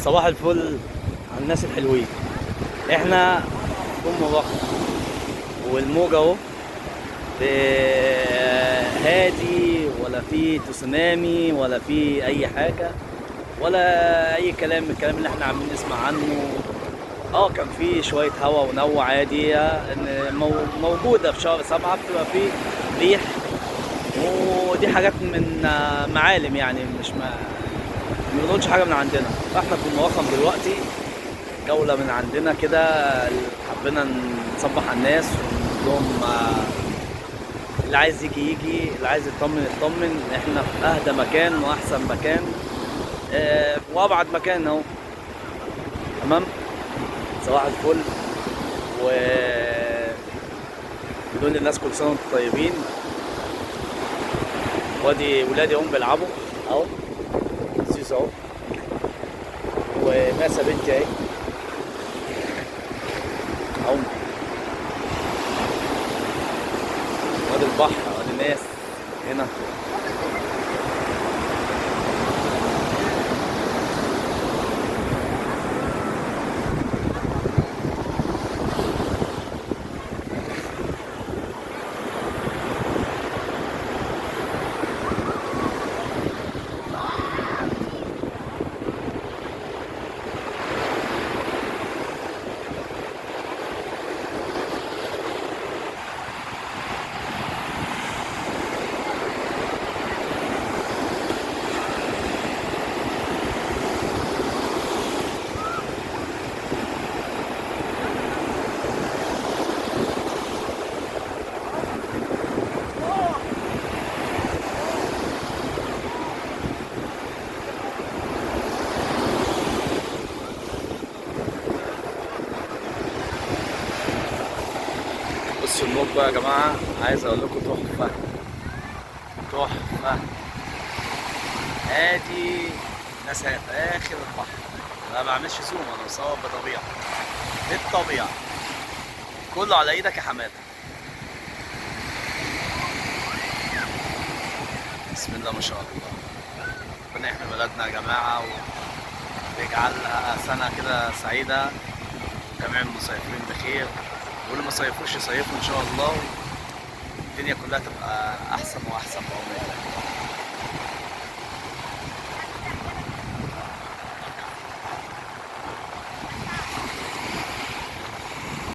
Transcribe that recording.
صباح الفل على الناس الحلوين. احنا ام بحر والموج اهو هادي، ولا في تسونامي ولا في اي حاجه ولا اي كلام من الكلام اللي احنا عاملين نسمع عنه. كان في شويه هوا ونوع عادي، ان موجوده في شهر 7 بتبقى فيه ريح، ودي حاجات من معالم، يعني مش ما بنقولش حاجه من عندنا. فاحنا في المواخم دلوقتي جوله من عندنا كده، حبينا نصبح على الناس ونقول لهم اللي عايز يجي يجي، اللي عايز يطمن يطمن. احنا في اهدى مكان واحسن مكان، وابعد مكان اهو. تمام، صباح الفل. و نقول للناس كل سنه وانتم طيبين. وادي ولادي هم بيلعبوا اهو، سيس اهو، وماسه بنتي اهي اهو. وادي البحر، وادي الناس هنا. بصوا الموج بقى يا جماعة، عايز اقول لكم تحفة تحفة. ادي ناس في اخر البحر. انا ما بعملش زوم، انا بصور بطبيعة بالطبيعة، كله على ايدك يا حمادة. بسم الله ما شاء الله. ربنا يحمي بلدنا يا جماعة، ويجعلها سنة كده سعيدة، وجميع المصيفين بخير، واللي ما صيفوش يصيفوا ان شاء الله، والدنيا كلها تبقى احسن واحسن بأمر الله.